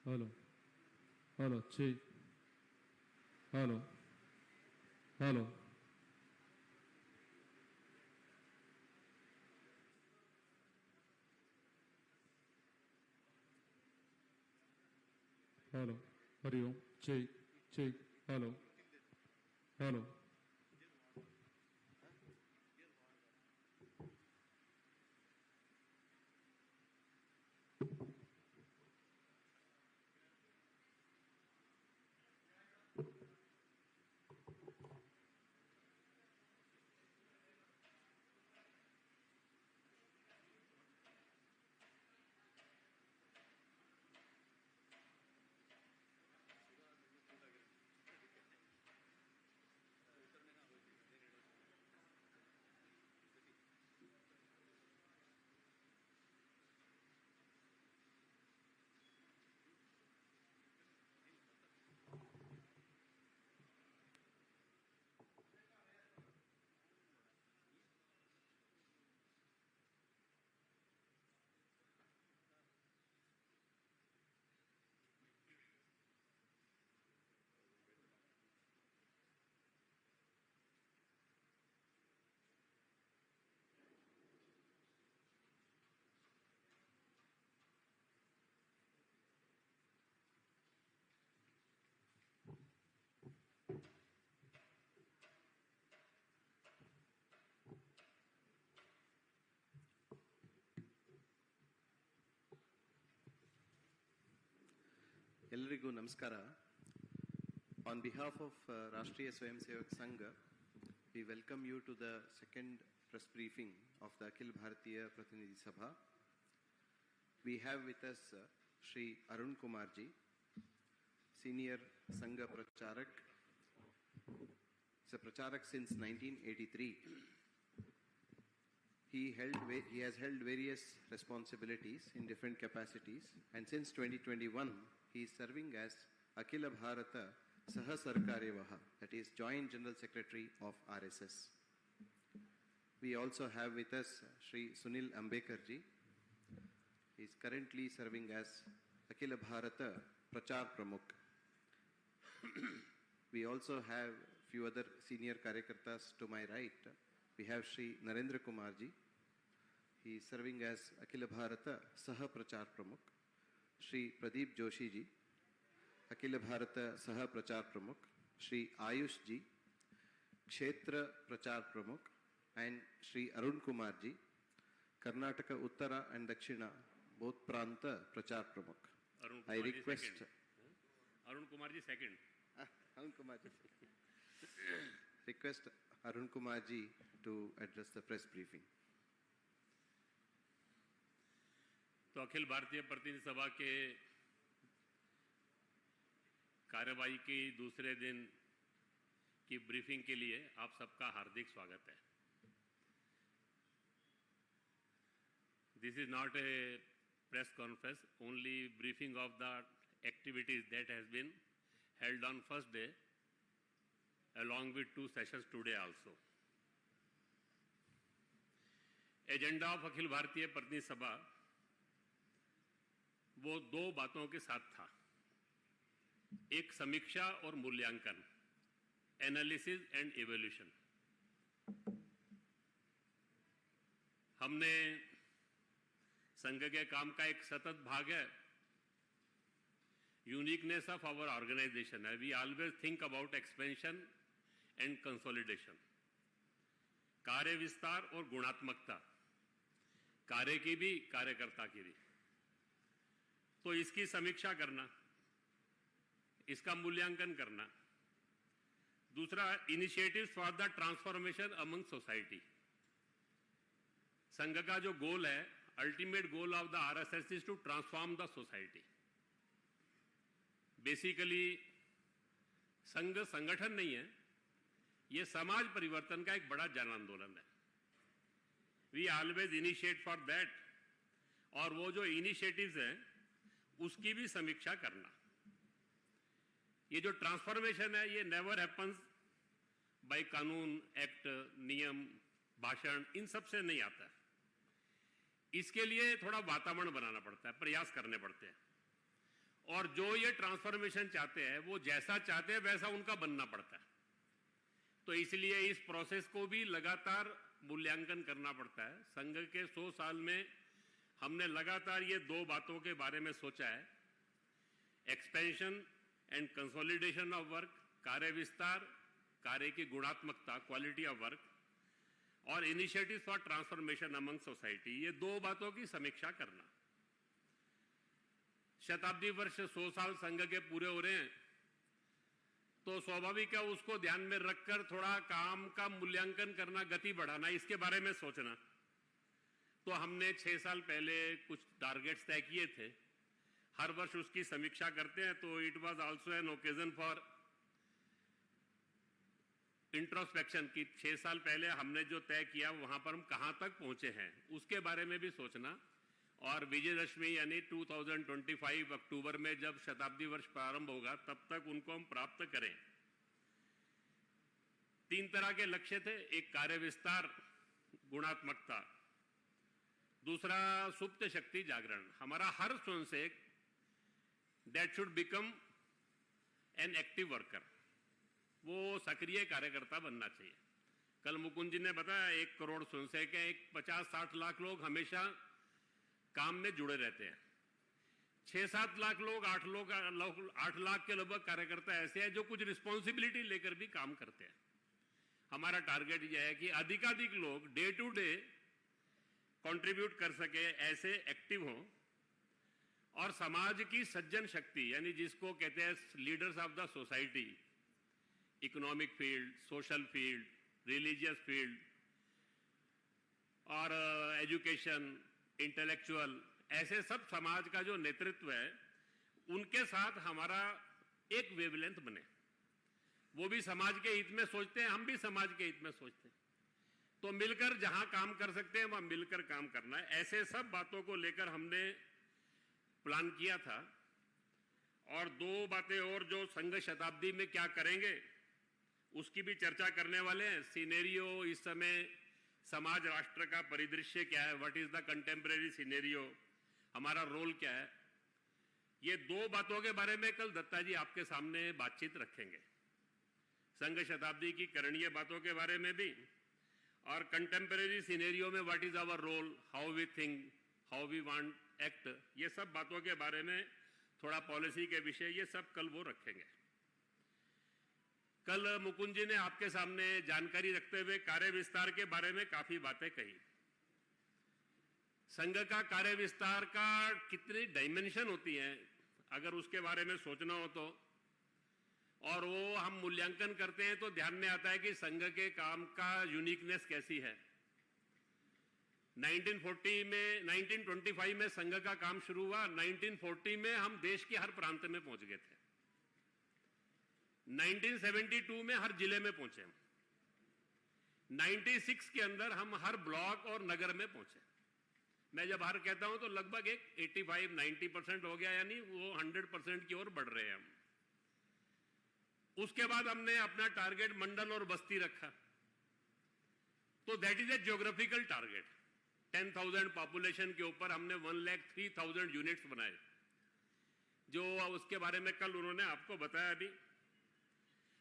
Hello hello check hello hello hello Hari Om check check hello hello ಎಲ್ಲರಿಗೂ ನಮಸ್ಕಾರ. On behalf of Rashtriya Swayam Sevak Sangha, we welcome you to the second press briefing of the Akhil Bharatiya Prathinidhi Sabha. We have with us Shri Arun Kumar ji, Senior Sangha Pracharak. He's a Pracharak since 1983. He has held various responsibilities in different capacities, and since 2021 he is serving as Akhila Bharata Saha Sarkaryevaha, that is Joint General Secretary of RSS. We also have with us Shri Sunil Ambekar ji. He is currently serving as Akhila Bharata Prachar Pramukh. We also have few other senior Karyakartas to my right. We have Shri Narendra Kumar ji. He is serving as Akhila Bharata Saha Prachar Pramukh. Shri Pradeep Joshi ji, Akhila Bharata Saha Prachar Pramukh. Shri Ayush ji, Kshetra Prachar Pramukh. And Shri Arun Kumar ji, Karnataka Uttara and Dakshina both Pranta Prachar Pramukh. I request Arun Kumar ji second. Arun Kumar ji. Request Arun Kumar ji to address the press briefing. तो अखिल भारतीय प्रतिनिधि सभा के कार्यवाही के दूसरे दिन की briefing के लिए आप सबका हार्दिक स्वागत है. This is not a press conference, only briefing of the activities that has been held on first day along with 2 sessions today also. Agenda of Akhil Bharatiya Pratinidhi सभा वो 2 बातों के साथ था. एक समीक्षा और मूल्यांकन, एनालिसिस एंड इवोल्यूशन. हमने संघ के काम का एक सतत भाग है. यूनिकनेस ऑफ आवर ऑर्गेनाइजेशन है. We always think about expansion and consolidation. कार्य विस्तार और गुणात्मकता, कार्य की भी कार्यकर्ता की भी. तो इसकी समीक्षा करना, इसका मूल्यांकन करना. दूसरा, initiatives for the transformation among society. Sangh का जो गोल है, ultimate goal of the RSS is to transform the society. Basically Sangh संगठन नहीं है, यह समाज परिवर्तन का एक बड़ा जन आंदोलन है. We always initiate for that. और वो जो इनिशिएटिव्स हैं उसकी भी समीक्षा करना. ये जो ट्रांसफॉर्मेशन है ये नेवर हैपन्स बाय कानून, एक्ट, नियम, भाषण, इन सब से नहीं आता है. इसके लिए थोड़ा वातावरण बनाना पड़ता है, प्रयास करने पड़ते हैं. और जो ये ट्रांसफॉर्मेशन चाहते हैं वो जैसा चाहते हैं वैसा उनका बनना पड़ता है। तो इसलिए इस प्रोसेस को भी लगातार मूल्यांकन करना पड़ता है। संघ के 100 साल में हमने लगातार ये दो बातों के बारे में सोचा है, expansion and consolidation of work, कार्य विस्तार, कार्य की गुणात्मकता, क्वालिटी ऑफ वर्क, और initiative for transformation among society, ये दो बातों की समीक्षा करना। शताब्दी वर्ष 100 साल संघ के पूरे हो रहे हैं, तो स्वाभाविक है उसको ध्यान में रखकर थोड़ा काम का मूल्यांकन करना, गति बढ़ाना, इसके बारे में सोचना। तो हमने 6 साल पहले कुछ टारगेट्स तय किए थे, हर वर्ष उसकी समीक्षा करते हैं। तो it was also an occasion for introspection की 6 साल पहले हमने जो तय किया वहां पर हम कहां तक पहुंचे हैं उसके बारे में भी सोचना। और विजयदशमी यानी 2025 अक्टूबर में जब शताब्दी वर्ष प्रारंभ होगा तब तक उनको हम प्राप्त करें। 3 तरह के लक्ष्य थे, एक कार्य विस्तार, गुणात्मकता, दूसरा सुप्त शक्ति जागरण। हमारा हर स्वयंसेवक that should become an active worker, वो सक्रिय कार्यकर्ता बनना चाहिए। कल मुकुंद जी ने बताया 1 करोड़ स्वयंसेवक हैं, 50-60 लाख लोग हमेशा काम में जुड़े रहते हैं, 6-7 लाख लोग, 8 लाख के लगभग कार्यकर्ता ऐसे हैं जो कुछ रिस्पॉन्सिबिलिटी लेकर भी काम करते हैं। हमारा टारगेट यह है कि अधिकाधिक लोग डे टू डे कंट्रीब्यूट कर सके, ऐसे एक्टिव हों और समाज की सज्जन शक्ति यानी जिसको कहते हैं leaders of the society, economic field, social field, religious field और एजुकेशन, इंटेलेक्चुअल, ऐसे सब समाज का जो नेतृत्व है उनके साथ हमारा एक वेवलेंथ बने। वो भी समाज के हित में सोचते हैं, हम भी समाज के हित में सोचते हैं, तो मिलकर जहां काम कर सकते हैं वहां मिलकर काम करना है। ऐसे सब बातों को लेकर हमने प्लान किया था। और 2 बातें और जो संघ शताब्दी में क्या करेंगे उसकी भी चर्चा करने वाले हैं। सिनेरियो, इस समय समाज राष्ट्र का परिदृश्य क्या है, what is the contemporary scenario, हमारा रोल क्या है, ये 2 बातों के बारे में कल दत्ता जी आपके सामने बातचीत रखेंगे। संघ शताब्दी की करणीय बातों के बारे में भी और कंटेम्परेरी सिनेरियो में what is our role, how we think, how we want act, ये सब बातों के बारे में, थोड़ा पॉलिसी के विषय, ये सब कल वो रखेंगे। कल मुकुंद जी ने आपके सामने जानकारी रखते हुए कार्य विस्तार के बारे में काफी बातें कही। संघ का कार्य विस्तार का कितनी डायमेंशन होती है अगर उसके बारे में सोचना हो तो, और वो हम मूल्यांकन करते हैं तो ध्यान में आता है कि संघ के काम का यूनिकनेस कैसी है। 1925 में संघ का काम शुरू हुआ, 1940 में हम देश के हर प्रांत में पहुंच गए थे, 1972 में हर जिले में पहुंचे, 96 के अंदर हम हर ब्लॉक और नगर में पहुंचे। मैं जब हर कहता हूं तो लगभग एक 85-90% हो गया, यानी वो 100% की ओर बढ़ रहे हैं हम। उसके बाद हमने अपना टारगेट मंडल और बस्ती रखा, तो that is a geographical target. 10,000 population के ऊपर हमने 1,03,000 यूनिट्स बनाए, जो उसके बारे में कल उन्होंने आपको बताया अभी।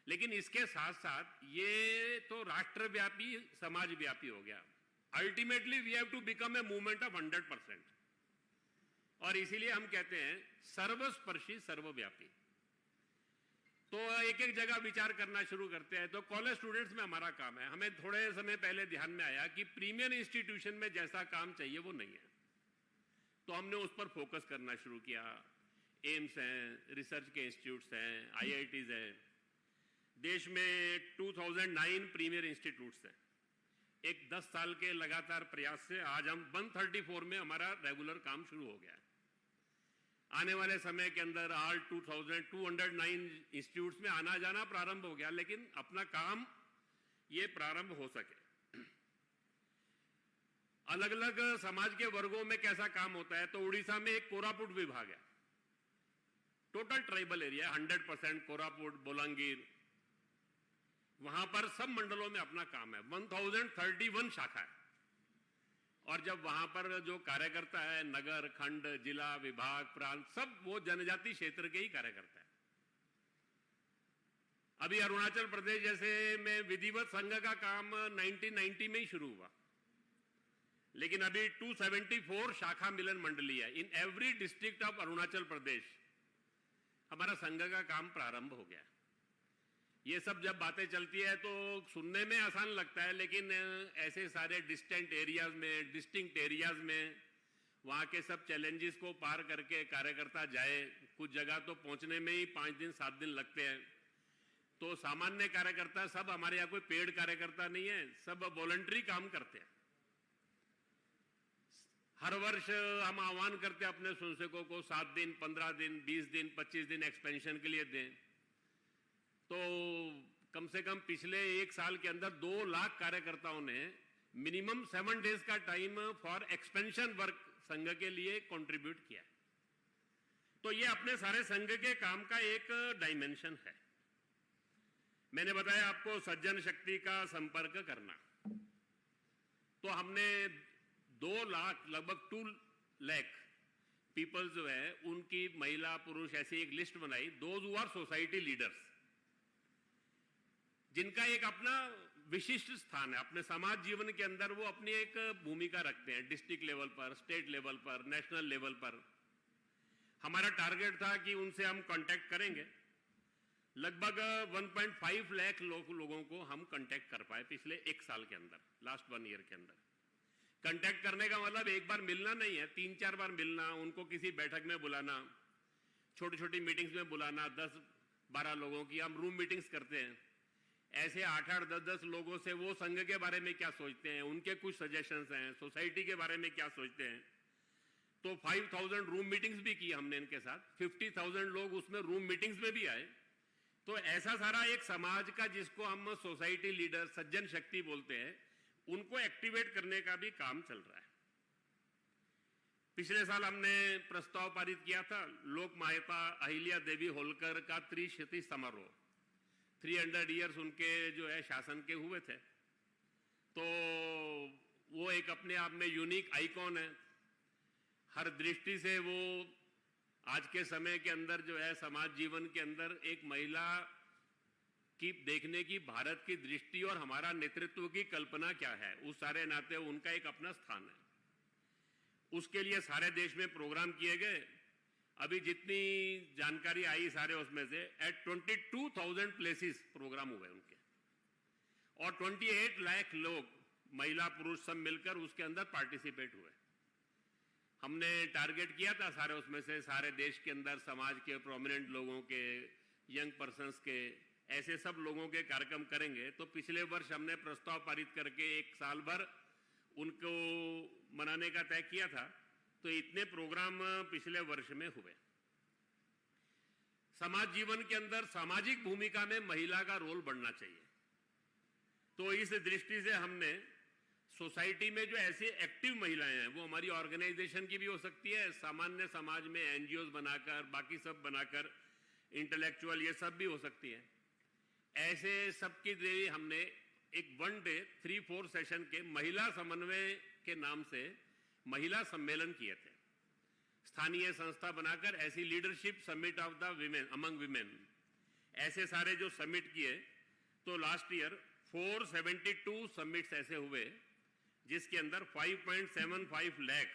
लेकिन इसके साथ साथ ये तो राष्ट्रव्यापी, समाजव्यापी हो गया। Ultimately we have to become a movement of 100%, और इसीलिए हम कहते हैं सर्वस्पर्शी सर्वव्यापी। तो एक एक जगह विचार करना शुरू करते हैं। तो कॉलेज स्टूडेंट्स में हमारा काम है, हमें थोड़े समय पहले ध्यान में आया कि प्रीमियर इंस्टीट्यूशन में जैसा काम चाहिए वो नहीं है, तो हमने उस पर फोकस करना शुरू किया। एम्स हैं, रिसर्च के इंस्टीट्यूट्स हैं, IITs हैं, देश में 2009 प्रीमियर इंस्टीट्यूट्स हैं। एक 10 साल के लगातार प्रयास से आज हम 134 में हमारा रेगुलर काम शुरू हो गया है। आने वाले समय के अंदर ऑल 209 इंस्टीट्यूट्स में आना जाना प्रारंभ हो गया, लेकिन अपना काम ये प्रारंभ हो सके। अलग अलग समाज के वर्गों में कैसा काम होता है, तो उड़ीसा में एक कोरापुट विभाग है, total tribal area 100% Koraput, Bolangir, वहां पर सब मंडलों में अपना काम है। 1031 शाखा है और जब वहां पर जो कार्यकर्ता है, नगर, खंड, जिला, विभाग, प्रांत, सब वो जनजाति क्षेत्र के ही कार्यकर्ता है। अभी अरुणाचल प्रदेश जैसे में विधिवत संघ का काम 1990 में ही शुरू हुआ, लेकिन अभी 274 शाखा मिलन मंडली है in every district of Arunachal Pradesh. हमारा संघ का काम प्रारंभ हो गया। ये सब जब बातें चलती है तो सुनने में आसान लगता है, लेकिन ऐसे सारे डिस्टेंट एरियाज में, डिस्टिंक्ट एरियाज में वहां के सब चैलेंजेस को पार करके कार्यकर्ता जाए, कुछ जगह तो पहुंचने में ही 5 दिन 7 दिन लगते हैं। तो सामान्य कार्यकर्ता सब, हमारे यहाँ कोई पेड कार्यकर्ता नहीं है, सब वॉलंटरी काम करते हैं। हर वर्ष हम आह्वान करते हैं अपने स्वयंसेवकों को 7 दिन, 15 दिन, 20 दिन, 25 दिन एक्सपेंशन के लिए दें। तो कम से कम पिछले 1 साल के अंदर 2 लाख कार्यकर्ताओं ने मिनिमम 7 डेज का टाइम फॉर एक्सपेंशन वर्क संघ के लिए कंट्रीब्यूट किया। तो ये अपने सारे संघ के काम का एक डायमेंशन है। मैंने बताया आपको सज्जन शक्ति का संपर्क करना, तो हमने 2 लाख, लगभग 2 लाख पीपल जो है उनकी महिला पुरुष ऐसी एक लिस्ट बनाई, those who our society leaders, जिनका एक अपना विशिष्ट स्थान है अपने समाज जीवन के अंदर। वो अपनी एक भूमिका रखते हैं डिस्ट्रिक्ट लेवल पर, स्टेट लेवल पर, नेशनल लेवल पर। हमारा टारगेट था कि उनसे हम कांटेक्ट करेंगे। लगभग 1.5 लाख लोगों को हम कांटेक्ट कर पाए पिछले 1 साल के अंदर, लास्ट 1 ईयर के अंदर। कांटेक्ट करने का मतलब एक बार मिलना नहीं है, 3-4 बार मिलना, उनको किसी बैठक में बुलाना, छोटी छोटी मीटिंग्स में बुलाना, 10-12 लोगों की हम रूम मीटिंग्स करते हैं। ऐसे 8-8, 10-10 लोगों से वो संघ के बारे में क्या सोचते हैं, उनके कुछ सजेशंस हैं, सोसाइटी के बारे में क्या सोचते हैं। तो 5000 रूम मीटिंग्स भी की हमने इनके साथ, 50,000 लोग उसमें रूम मीटिंग्स में भी आए। तो ऐसा सारा एक समाज का, जिसको हम सोसाइटी लीडर, सज्जन शक्ति बोलते हैं, उनको एक्टिवेट करने का भी काम चल रहा है। पिछले साल हमने प्रस्ताव पारित किया था लोक माता अहिल्या देवी होलकर का त्रिशती समारोह, 300 ईयर्स उनके जो है शासन के हुए थे। तो वो एक अपने आप में यूनिक आइकॉन है। हर दृष्टि से वो आज के समय के अंदर जो है समाज जीवन के अंदर एक महिला की देखने की भारत की दृष्टि और हमारा नेतृत्व की कल्पना क्या है, उस सारे नाते उनका एक अपना स्थान है। उसके लिए सारे देश में प्रोग्राम किए गए। अभी जितनी जानकारी आई सारे उसमें से एट 22,000 प्लेसेस प्रोग्राम हुए उनके, और 28 लाख लोग, महिला पुरुष सब मिलकर उसके अंदर पार्टिसिपेट हुए। हमने टारगेट किया था सारे उसमें से, सारे देश के अंदर समाज के प्रोमिनेंट लोगों के, यंग पर्सन्स के, ऐसे सब लोगों के कार्यक्रम करेंगे। तो पिछले वर्ष हमने प्रस्ताव पारित करके 1 साल भर उनको मनाने का तय किया था। तो इतने प्रोग्राम पिछले वर्ष में हुए। समाज जीवन के अंदर सामाजिक भूमिका में महिला का रोल बढ़ना चाहिए। तो इस दृष्टि से हमने सोसाइटी में जो ऐसे एक्टिव महिलाएं हैं, वो हमारी ऑर्गेनाइजेशन की भी हो सकती है, सामान्य समाज में एनजीओ बनाकर, बाकी सब बनाकर, इंटेलेक्चुअल ये सब भी हो सकती है। ऐसे सबकी लिए हमने एक 1 डे 3-4 सेशन के महिला समन्वय के नाम से महिला सम्मेलन किए थे। स्थानीय संस्था बनाकर ऐसी leadership summit of the women, among women, ऐसे सारे जो समिट किए। तो लास्ट ईयर 472 समिट्स ऐसे हुए, जिसके अंदर 5.75 लाख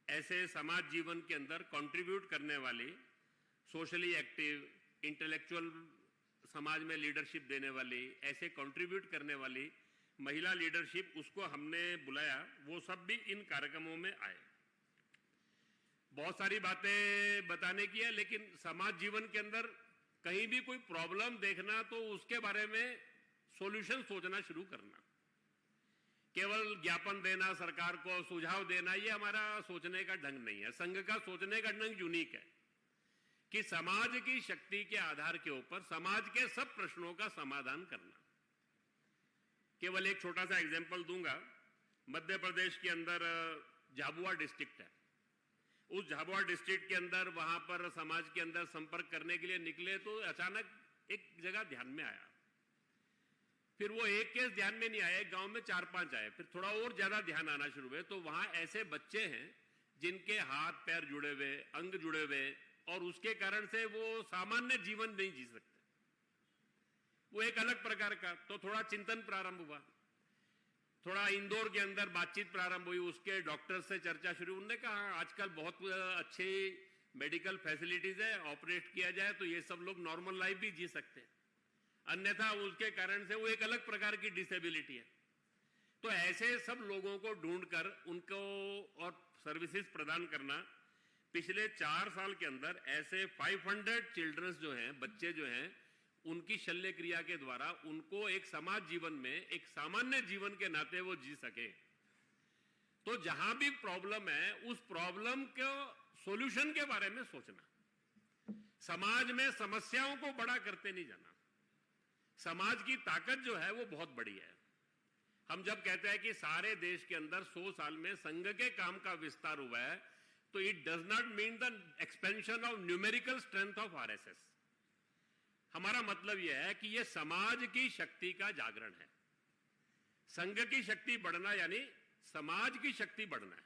ऐसे समाज जीवन के अंदर कंट्रीब्यूट करने वाली, सोशली एक्टिव, इंटेलेक्चुअल समाज में लीडरशिप देने वाली, ऐसे कंट्रीब्यूट करने वाली महिला लीडरशिप, उसको हमने बुलाया। वो सब भी इन कार्यक्रमों में आए। बहुत सारी बातें बताने की है, लेकिन समाज जीवन के अंदर कहीं भी कोई प्रॉब्लम देखना तो उसके बारे में सॉल्यूशन सोचना शुरू करना। केवल ज्ञापन देना, सरकार को सुझाव देना, ये हमारा सोचने का ढंग नहीं है। संघ का सोचने का ढंग यूनिक है कि समाज की शक्ति के आधार के ऊपर समाज के सब प्रश्नों का समाधान करना। केवल एक छोटा सा एग्जांपल दूंगा। मध्य प्रदेश के अंदर झाबुआ डिस्ट्रिक्ट है। उस झाबुआ डिस्ट्रिक्ट के अंदर वहां पर समाज के अंदर संपर्क करने के लिए निकले तो अचानक एक जगह ध्यान में आया। फिर वो एक केस ध्यान में नहीं आया, गांव में 4-5 आए, फिर थोड़ा और ज्यादा ध्यान आना शुरू हुए, तो वहां ऐसे बच्चे हैं जिनके हाथ पैर जुड़े हुए, अंग जुड़े हुए, और उसके कारण से वो सामान्य जीवन नहीं जी सकते, वो एक अलग प्रकार का। तो थोड़ा चिंतन प्रारंभ हुआ, थोड़ा इंदौर के अंदर बातचीत प्रारंभ हुई, उसके डॉक्टर से चर्चा शुरू। उन्होंने कहा आजकल बहुत अच्छी मेडिकल फैसिलिटीज है, ऑपरेट किया जाए तो ये सब लोग नॉर्मल लाइफ भी जी सकते हैं, अन्यथा उसके कारण से वो एक अलग प्रकार की डिसेबिलिटी है। तो ऐसे सब लोगों को ढूंढकर उनको और सर्विसेज प्रदान करना, पिछले 4 साल के अंदर ऐसे 500 चिल्ड्रंस जो हैं, बच्चे जो हैं, उनकी शल्य क्रिया के द्वारा उनको एक समाज जीवन में एक सामान्य जीवन के नाते वो जी सके। तो जहां भी प्रॉब्लम है उस प्रॉब्लम को सॉल्यूशन के बारे में सोचना, समाज में समस्याओं को बड़ा करते नहीं जाना। समाज की ताकत जो है वो बहुत बड़ी है। हम जब कहते हैं कि सारे देश के अंदर 100 साल में संघ के काम का विस्तार हुआ है, तो it does not mean the expansion of numerical strength of RSS. हमारा मतलब यह है कि यह समाज की शक्ति का जागरण है। संघ की शक्ति बढ़ना यानी समाज की शक्ति बढ़ना है,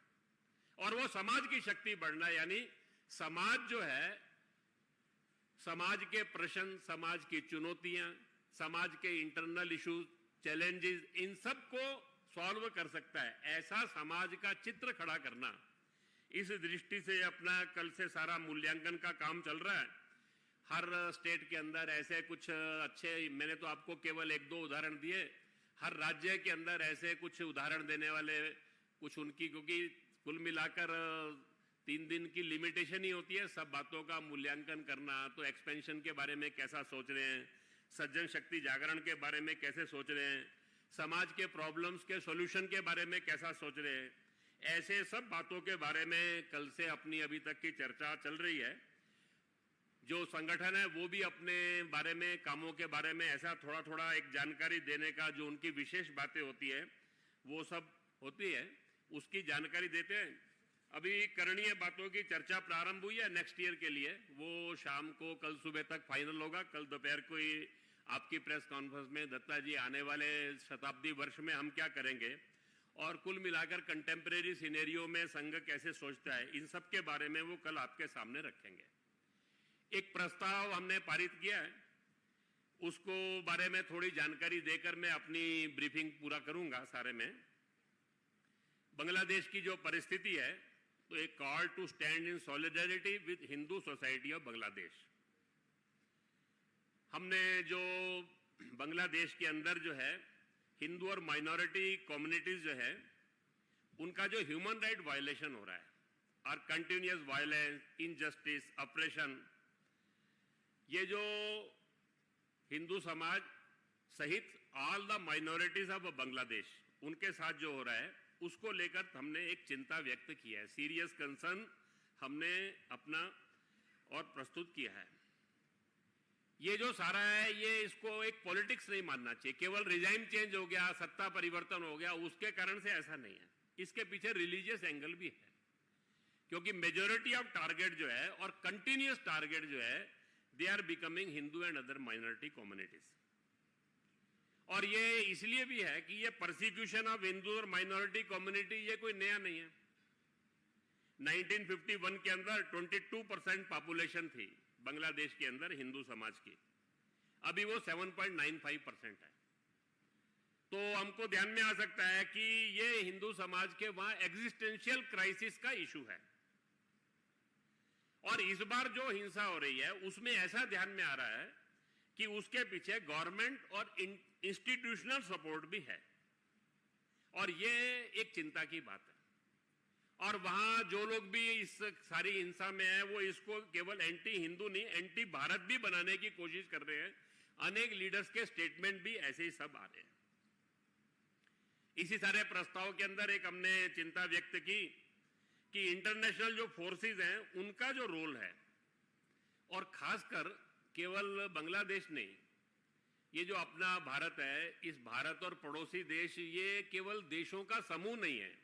और वो समाज की शक्ति बढ़ना यानी समाज जो है, समाज के प्रश्न, समाज की चुनौतियां, समाज के इंटरनल इश्यूज, चैलेंजेस, इन सब को सॉल्व कर सकता है, ऐसा समाज का चित्र खड़ा करना। इस दृष्टि से अपना कल से सारा मूल्यांकन का काम चल रहा है। हर स्टेट के अंदर ऐसे कुछ अच्छे, मैंने तो आपको केवल 1-2 उदाहरण दिए, हर राज्य के अंदर ऐसे कुछ उदाहरण देने वाले कुछ उनकी, क्योंकि कुल मिलाकर 3 दिन की लिमिटेशन ही होती है सब बातों का मूल्यांकन करना। तो एक्सपेंशन के बारे में कैसा सोच रहे हैं, सज्जन शक्ति जागरण के बारे में कैसे सोच रहे हैं, समाज के प्रॉब्लम्स के सॉल्यूशन के बारे में कैसा सोच रहे हैं, ऐसे सब बातों के बारे में कल से अपनी अभी तक की चर्चा चल रही है। जो संगठन है वो भी अपने बारे में, कामों के बारे में ऐसा थोड़ा थोड़ा एक जानकारी देने का, जो उनकी विशेष बातें होती है वो सब होती है, उसकी जानकारी देते हैं। अभी करणीय बातों की चर्चा प्रारंभ हुई है नेक्स्ट ईयर के लिए, वो शाम को कल सुबह तक फाइनल होगा। कल दोपहर को ही आपकी प्रेस कॉन्फ्रेंस में दत्ता जी आने वाले शताब्दी वर्ष में हम क्या करेंगे, और कुल मिलाकर कंटेम्परेरी सिनेरियो में संघ कैसे सोचता है, इन सब के बारे में वो कल आपके सामने रखेंगे। एक प्रस्ताव हमने पारित किया है, उसको बारे में थोड़ी जानकारी देकर मैं अपनी ब्रीफिंग पूरा करूंगा सारे में। बांग्लादेश की जो परिस्थिति है, तो एक call to stand in solidarity with Hindu society of Bangladesh. हमने जो बांग्लादेश के अंदर जो है हिंदू और माइनॉरिटी कम्युनिटीज जो है, उनका जो ह्यूमन राइट वायलेशन हो रहा है और कंटिन्यूअस वायलेंस, इनजस्टिस, ऑपरेशन, ये जो हिंदू समाज सहित all the minorities of Bangladesh, उनके साथ जो हो रहा है, उसको लेकर हमने एक चिंता व्यक्त की है, सीरियस कंसर्न हमने अपना और प्रस्तुत किया है। ये जो सारा है, ये इसको एक पॉलिटिक्स नहीं मानना चाहिए, केवल रिजाइम चेंज हो गया, सत्ता परिवर्तन हो गया, उसके कारण से ऐसा नहीं है। इसके पीछे रिलीजियस एंगल भी है, क्योंकि मेजॉरिटी ऑफ टारगेट जो है और कंटिन्यूअस टारगेट जो है, they are becoming Hindu and other minority communities. और ये इसलिए भी है कि ये परसिक्यूशन ऑफ हिंदू और माइनॉरिटी कम्युनिटी ये कोई नया नहीं है। 1951 के अंदर 22% पॉपुलेशन थी बांग्लादेश के अंदर हिंदू समाज की, अभी वो 7.95% है। तो हमको ध्यान में आ सकता है कि ये हिंदू समाज के वहां एग्जिस्टेंशियल क्राइसिस का इशू है। और इस बार जो हिंसा हो रही है उसमें ऐसा ध्यान में आ रहा है कि उसके पीछे गवर्नमेंट और इंस्टीट्यूशनल सपोर्ट भी है, और ये एक चिंता की बात है। और वहां जो लोग भी इस सारी हिंसा में है, वो इसको केवल एंटी हिंदू नहीं, एंटी भारत भी बनाने की कोशिश कर रहे हैं। अनेक लीडर्स के स्टेटमेंट भी ऐसे ही सब आ रहे हैं। इसी सारे प्रस्ताव के अंदर एक हमने चिंता व्यक्त की कि इंटरनेशनल जो फोर्सेस हैं उनका जो रोल है, और खासकर केवल बांग्लादेश नहीं, ये जो अपना भारत है, इस भारत और पड़ोसी देश, ये केवल देशों का समूह नहीं है,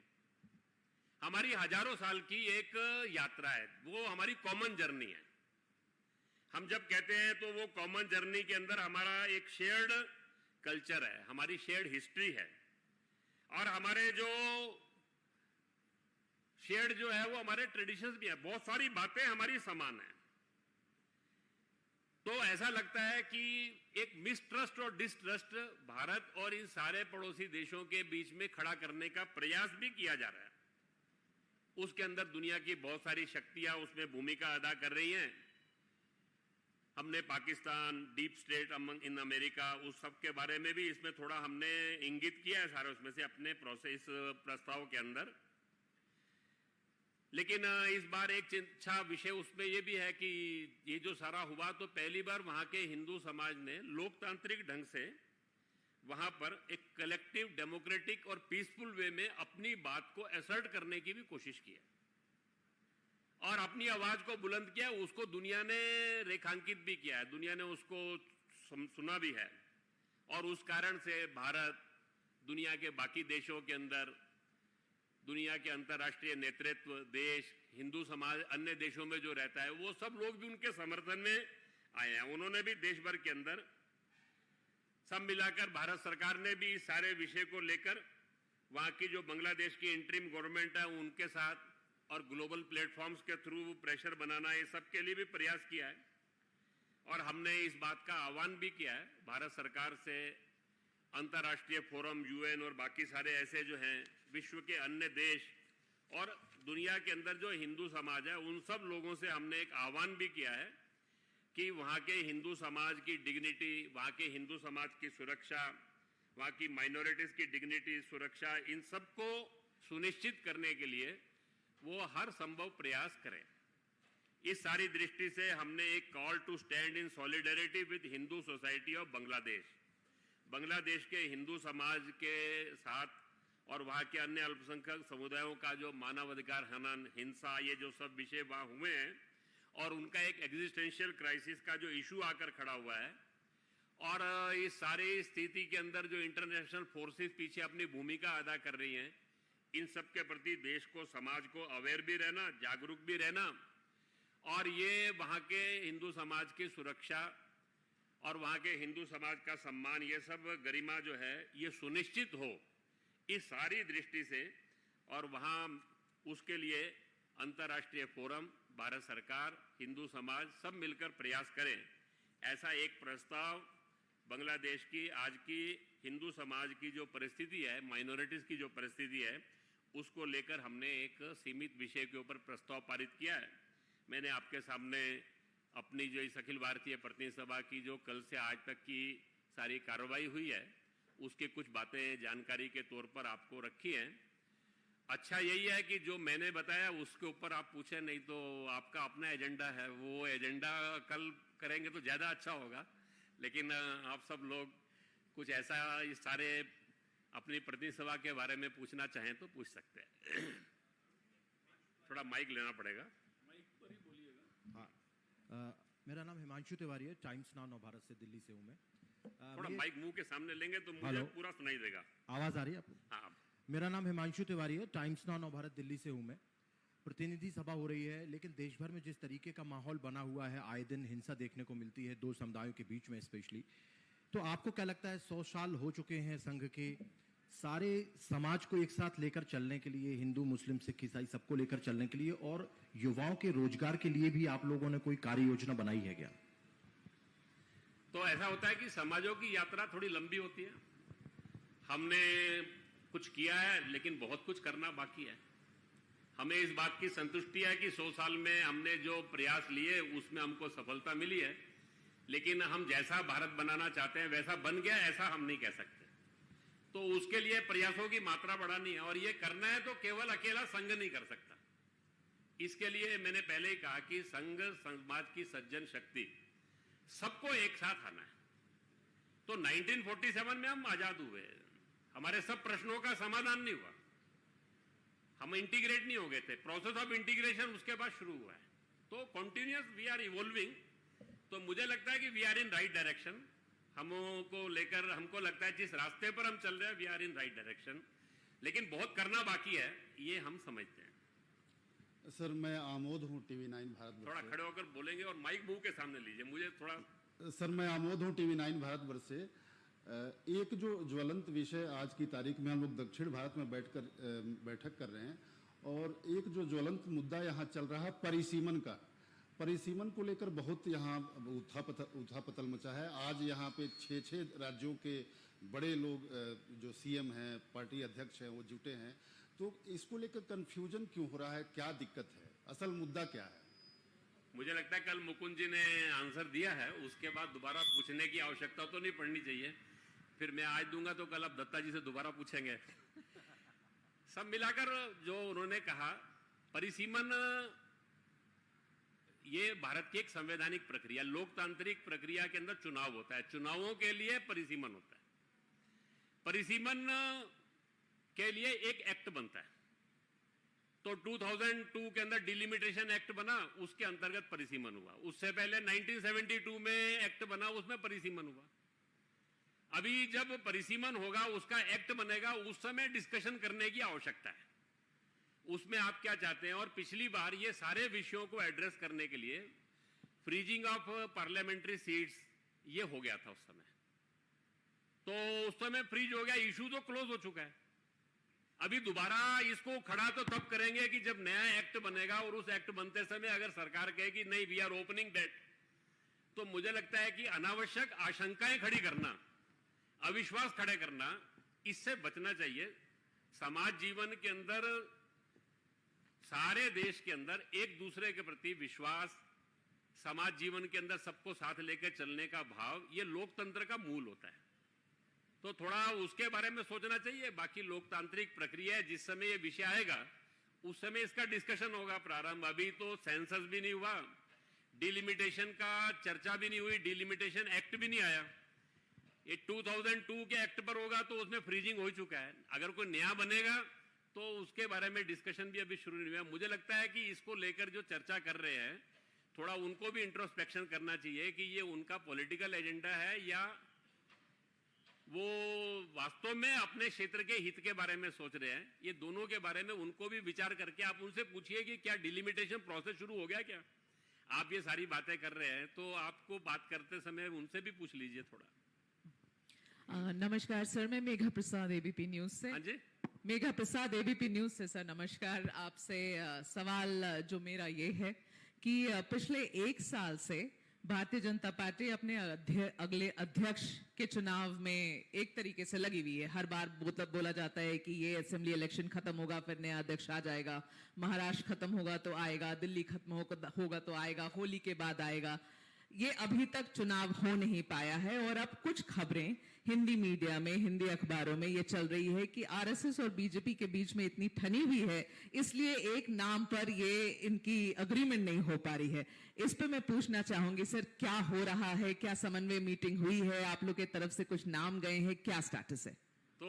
हमारी हजारों साल की एक यात्रा है, वो हमारी कॉमन जर्नी है। हम जब कहते हैं तो वो कॉमन जर्नी के अंदर हमारा एक शेयर्ड कल्चर है, हमारी शेयर्ड हिस्ट्री है, और हमारे जो शेयर्ड जो है वो हमारे ट्रेडिशंस भी है। बहुत सारी बातें हमारी समान है। तो ऐसा लगता है कि एक मिसट्रस्ट और डिसट्रस्ट भारत और इन सारे पड़ोसी देशों के बीच में खड़ा करने का प्रयास भी किया जा रहा है। उसके अंदर दुनिया की बहुत सारी शक्तियां उसमें भूमिका अदा कर रही हैं। हमने Pakistan, deep state in America, उस सब के बारे में भी इसमें थोड़ा हमने इंगित किया है सारे उसमें से अपने प्रोसेस प्रस्ताव के अंदर। लेकिन इस बार एक अच्छा विषय उसमें यह भी है कि ये जो सारा हुआ तो पहली बार वहां के हिंदू समाज ने लोकतांत्रिक ढंग से वहां पर एक कलेक्टिव डेमोक्रेटिक और पीसफुल वे में अपनी बात को असर्ट करने की भी कोशिश की है और अपनी आवाज को बुलंद किया। उसको दुनिया ने रेखांकित भी किया है, दुनिया ने उसको सुना भी है, और उस कारण से भारत दुनिया के बाकी देशों के अंदर, दुनिया के अंतर्राष्ट्रीय नेतृत्व, देश, हिंदू समाज अन्य देशों में जो रहता है वो सब लोग भी उनके समर्थन में आए हैं। उन्होंने भी देश भर के अंदर सब मिलाकर, भारत सरकार ने भी इस सारे विषय को लेकर वहां की जो बांग्लादेश की इंटरिम गवर्नमेंट है उनके साथ और ग्लोबल प्लेटफॉर्म्स के थ्रू प्रेशर बनाना, ये सब के लिए भी प्रयास किया है। और हमने इस बात का आह्वान भी किया है भारत सरकार से, अंतर्राष्ट्रीय फोरम, यूएन और बाकी सारे ऐसे जो हैं विश्व के अन्य देश और दुनिया के अंदर जो हिंदू समाज है उन सब लोगों से हमने एक आह्वान भी किया है कि वहाँ के हिंदू समाज की डिग्निटी, वहाँ के हिंदू समाज की सुरक्षा, वहाँ की माइनॉरिटीज की डिग्निटी, सुरक्षा, इन सबको सुनिश्चित करने के लिए वो हर संभव प्रयास करें। इस सारी दृष्टि से हमने एक call to stand in solidarity with Hindu society of Bangladesh, Bangladesh के हिंदू समाज के साथ और वहाँ के अन्य अल्पसंख्यक समुदायों का जो मानवाधिकार हनन, हिंसा, ये जो सब विषय वहाँ हुए हैं और उनका एक एग्जिस्टेंशियल क्राइसिस का जो इशू आकर खड़ा हुआ है, और इस सारी स्थिति के अंदर जो इंटरनेशनल फोर्सेस पीछे अपनी भूमिका अदा कर रही हैं, इन सब के प्रति देश को, समाज को अवेयर भी रहना, जागरूक भी रहना, और ये वहाँ के हिंदू समाज की सुरक्षा और वहाँ के हिंदू समाज का सम्मान, ये सब गरिमा जो है ये सुनिश्चित हो, इस सारी दृष्टि से, और वहाँ उसके लिए अंतर्राष्ट्रीय फोरम, भारत सरकार, हिंदू समाज सब मिलकर प्रयास करें। ऐसा एक प्रस्ताव बांग्लादेश की आज की हिंदू समाज की जो परिस्थिति है, माइनॉरिटीज की जो परिस्थिति है, उसको लेकर हमने एक सीमित विषय के ऊपर प्रस्ताव पारित किया है। मैंने आपके सामने अपनी जो इस अखिल भारतीय प्रतिनिधि सभा की जो कल से आज तक की सारी कार्रवाई हुई है उसके कुछ बातें जानकारी के तौर पर आपको रखी हैं। अच्छा यही है कि जो मैंने बताया उसके ऊपर आप पूछे, नहीं तो आपका अपना एजेंडा है, वो एजेंडा कल करेंगे तो ज़्यादा अच्छा होगा। लेकिन आप सब लोग कुछ ऐसा इस सारे अपनी प्रतिनिधि सभा के बारे में पूछना चाहें तो पूछ सकते हैं। थोड़ा माइक लेना पड़ेगा। हाँ, मेरा नाम हिमांशु तिवारी है, टाइम्स नाउ नव भारत से दिल्ली से हूँ मैं। थोड़ा माइक मुंह के सामने लेंगे तो मुझे पूरा सुनाई देगा। आवाज आ रही है आपको? हाँ। मेरा नाम हिमांशु तिवारी है, टाइम्स नाउ नव भारत दिल्ली से हूँ मैं। प्रतिनिधि सभा हो रही है, लेकिन देश भर में जिस तरीके का माहौल बना हुआ है, आए दिन हिंसा देखने को मिलती है दो समुदायों के बीच में स्पेशली, तो आपको क्या लगता है 100 साल हो चुके हैं संघ के, सारे समाज को एक साथ लेकर चलने के लिए, हिंदू, मुस्लिम, सिख, ईसाई सबको लेकर चलने के लिए, और युवाओं के रोजगार के लिए भी आप लोगों ने कोई कार्य योजना बनाई है क्या? तो ऐसा होता है कि समाजों की यात्रा थोड़ी लंबी होती है। हमने कुछ किया है लेकिन बहुत कुछ करना बाकी है। हमें इस बात की संतुष्टि है कि 100 साल में हमने जो प्रयास लिए उसमें हमको सफलता मिली है, लेकिन हम जैसा भारत बनाना चाहते हैं वैसा बन गया ऐसा हम नहीं कह सकते। तो उसके लिए प्रयासों की मात्रा बढ़ानी है, और ये करना है तो केवल अकेला संघ नहीं कर सकता। इसके लिए मैंने पहले ही कहा कि संघ समाज की सज्जन शक्ति सबको एक साथ आना है। तो 1947 में हम आजाद हुए, हमारे सब प्रश्नों का समाधान नहीं हुआ, हम इंटीग्रेट नहीं हो गए थे, प्रोसेस ऑफ इंटीग्रेशन उसके बाद शुरू हुआ है। तो कॉन्टिन्यूअस वी आर इवॉल्विंग। तो मुझे लगता है कि we are in right direction. हमको लेकर हमको लगता है जिस रास्ते पर हम चल रहे हैं we are in right direction, लेकिन बहुत करना बाकी है, ये हम समझते हैं। सर मैं आमोद हूँ TV9 भारतवर्ष। थोड़ा खड़े होकर बोलेंगे और माइक मुंह के सामने लीजिए, मुझे थोड़ा। सर मैं आमोद हूँ TV9 भारतवर्ष से। एक जो ज्वलंत विषय आज की तारीख में हम लोग दक्षिण भारत में बैठक कर रहे हैं, और एक जो ज्वलंत मुद्दा यहाँ चल रहा है परिसीमन का, परिसीमन को लेकर बहुत यहाँ उथापतल मचा है। आज यहाँ पे 6 राज्यों के बड़े लोग जो सीएम हैं, पार्टी अध्यक्ष हैं, वो जुटे हैं। तो इसको लेकर कंफ्यूजन क्यों हो रहा है, क्या दिक्कत है, असल मुद्दा क्या है? मुझे लगता है कल मुकुंद जी ने आंसर दिया है, उसके बाद दोबारा पूछने की आवश्यकता तो नहीं पड़नी चाहिए। फिर मैं आज दूंगा तो कल आप दत्ता जी से दोबारा पूछेंगे। सब मिलाकर जो उन्होंने कहा, परिसीमन ये भारत की एक संवैधानिक प्रक्रिया, लोकतांत्रिक प्रक्रिया के अंदर चुनाव होता है, चुनावों के लिए परिसीमन होता है। परिसीमन के लिए एक एक्ट बनता है, तो 2002 के अंदर डिलिमिटेशन एक्ट बना, उसके अंतर्गत परिसीमन हुआ। उससे पहले 1972 में एक्ट बना, उसमें परिसीमन हुआ। अभी जब परिसीमन होगा, उसका एक्ट बनेगा, उस समय डिस्कशन करने की आवश्यकता है, उसमें आप क्या चाहते हैं। और पिछली बार ये सारे विषयों को एड्रेस करने के लिए फ्रीजिंग ऑफ पार्लियामेंट्री सीट्स ये हो गया था उस समय, तो उस समय फ्रीज हो गया, इशू तो क्लोज हो चुका है। अभी दोबारा इसको खड़ा तो तब करेंगे कि जब नया एक्ट बनेगा, और उस एक्ट बनते समय अगर सरकार कहे कि नहीं वी आर ओपनिंग दैट, तो मुझे लगता है कि अनावश्यक आशंकाएं खड़ी करना, अविश्वास खड़े करना, इससे बचना चाहिए। समाज जीवन के अंदर, सारे देश के अंदर एक दूसरे के प्रति विश्वास, समाज जीवन के अंदर सबको साथ लेकर चलने का भाव, ये लोकतंत्र का मूल होता है। तो थोड़ा उसके बारे में सोचना चाहिए। बाकी लोकतांत्रिक प्रक्रिया है, जिस समय ये विषय आएगा उस समय इसका डिस्कशन होगा प्रारंभ। अभी तो सेंसस भी नहीं हुआ, डिलिमिटेशन का चर्चा भी नहीं हुई, डिलिमिटेशन एक्ट भी नहीं आया। ये 2002 के एक्ट पर होगा तो उसमें फ्रीजिंग हो चुका है। अगर कोई नया बनेगा तो उसके बारे में डिस्कशन भी अभी शुरू नहीं हुआ। मुझे लगता है कि इसको लेकर जो चर्चा कर रहे हैं, थोड़ा उनको भी इंट्रोस्पेक्शन करना चाहिए कि ये उनका पॉलिटिकल एजेंडा है या वो वास्तव में अपने क्षेत्र के हित के बारे में सोच रहे हैं। ये दोनों के बारे में उनको भी विचार करके आप उनसे पूछिए कि क्या डिलिमिटेशन प्रोसेस शुरू हो गया क्या। आप ये सारी बातें कर रहे हैं तो आपको बात करते समय उनसे भी पूछ लीजिए थोड़ा। नमस्कार सर, मैं मेघा प्रसाद एबीपी न्यूज से। हाँ जी, मेघा प्रसाद एबीपी न्यूज से सर नमस्कार। आपसे सवाल जो मेरा ये है कि पिछले 1 साल से भारतीय जनता पार्टी अपने अगले अध्यक्ष के चुनाव में एक तरीके से लगी हुई है। हर बार बोला जाता है कि ये असेंबली इलेक्शन खत्म होगा फिर नया अध्यक्ष आ जाएगा, महाराष्ट्र खत्म होगा तो आएगा, दिल्ली खत्म होगा तो आएगा, होली के बाद आएगा। ये अभी तक चुनाव हो नहीं पाया है। और अब कुछ खबरें हिंदी मीडिया में, हिंदी अखबारों में ये चल रही है कि आरएसएस और बीजेपी के बीच में इतनी ठनी हुई है, इसलिए एक नाम पर ये इनकी अग्रीमेंट नहीं हो पा रही है। इस पे मैं पूछना चाहूंगी सर, क्या हो रहा है, क्या समन्वय मीटिंग हुई है, आप लोग की तरफ से कुछ नाम गए हैं, क्या स्टेटस है? तो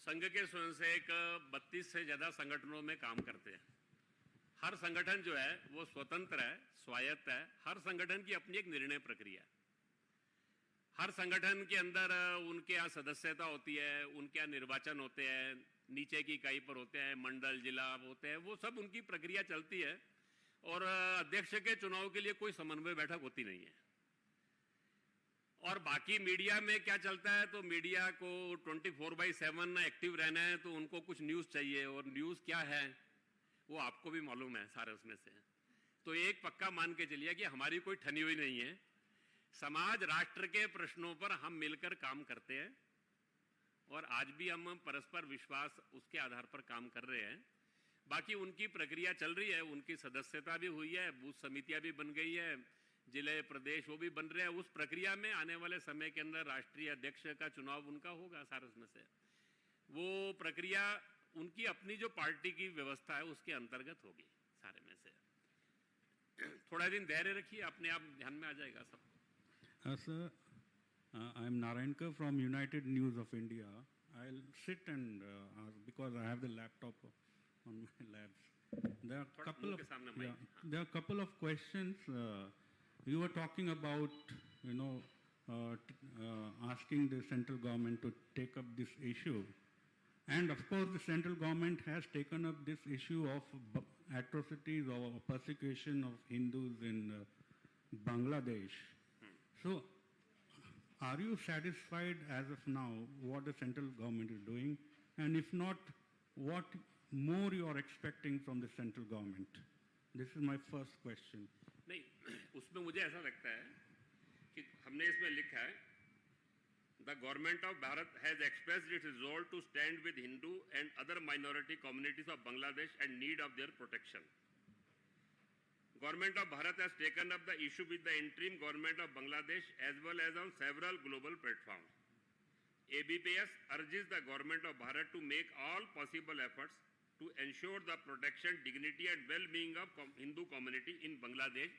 संघ के स्वयंसेवक 32 से ज्यादा संगठनों में काम करते हैं। हर संगठन जो है वो स्वतंत्र है, स्वायत्त है। हर संगठन की अपनी एक निर्णय प्रक्रिया है। हर संगठन के अंदर उनके यहाँ सदस्यता होती है, उनके यहाँ निर्वाचन होते हैं, नीचे की इकाई पर होते हैं, मंडल, जिला होते हैं, वो सब उनकी प्रक्रिया चलती है। और अध्यक्ष के चुनाव के लिए कोई समन्वय बैठक होती नहीं है। और बाकी मीडिया में क्या चलता है, तो मीडिया को 24/7 एक्टिव रहना है, तो उनको कुछ न्यूज चाहिए। और न्यूज क्या है वो आपको भी मालूम है सारे उसमें से। तो एक पक्का मान के चलिए कि हमारी कोई ठनी हुई नहीं है। समाज राष्ट्र के प्रश्नों पर हम मिलकर काम करते हैं, और आज भी हम परस्पर विश्वास उसके आधार पर काम कर रहे हैं। बाकी उनकी प्रक्रिया चल रही है, उनकी सदस्यता भी हुई है, बूथ समितियां भी बन गई है, जिले प्रदेश वो भी बन रहे हैं। उस प्रक्रिया में आने वाले समय के अंदर राष्ट्रीय अध्यक्ष का चुनाव उनका होगा सारस में से। वो प्रक्रिया उनकी अपनी जो पार्टी की व्यवस्था है उसके अंतर्गत होगी सारे में से। थोड़ा दिन धैर्य रखिए, अपने आप ध्यान में आ जाएगा सब। Sir, I am Narayankar from United News of India. I'll sit and because I have the laptop on my laps. There are a couple of questions. You were talking about, asking the central government to take up this issue. And of course, the central government has taken up this issue of atrocities or persecution of Hindus in Bangladesh. So, are you satisfied as of now what the central government is doing? And if not, what more you are expecting from the central government? This is my first question. नहीं, उसमें मुझे ऐसा लगता है कि हमने इसमें लिखा है, The government of Bharat has expressed its resolve to stand with Hindu and other minority communities of Bangladesh and need of their protection. Government of Bharat has taken up the issue with the interim government of Bangladesh as well as on several global platforms. ABPS urges the government of Bharat to make all possible efforts to ensure the protection, dignity and well-being of Hindu community in Bangladesh,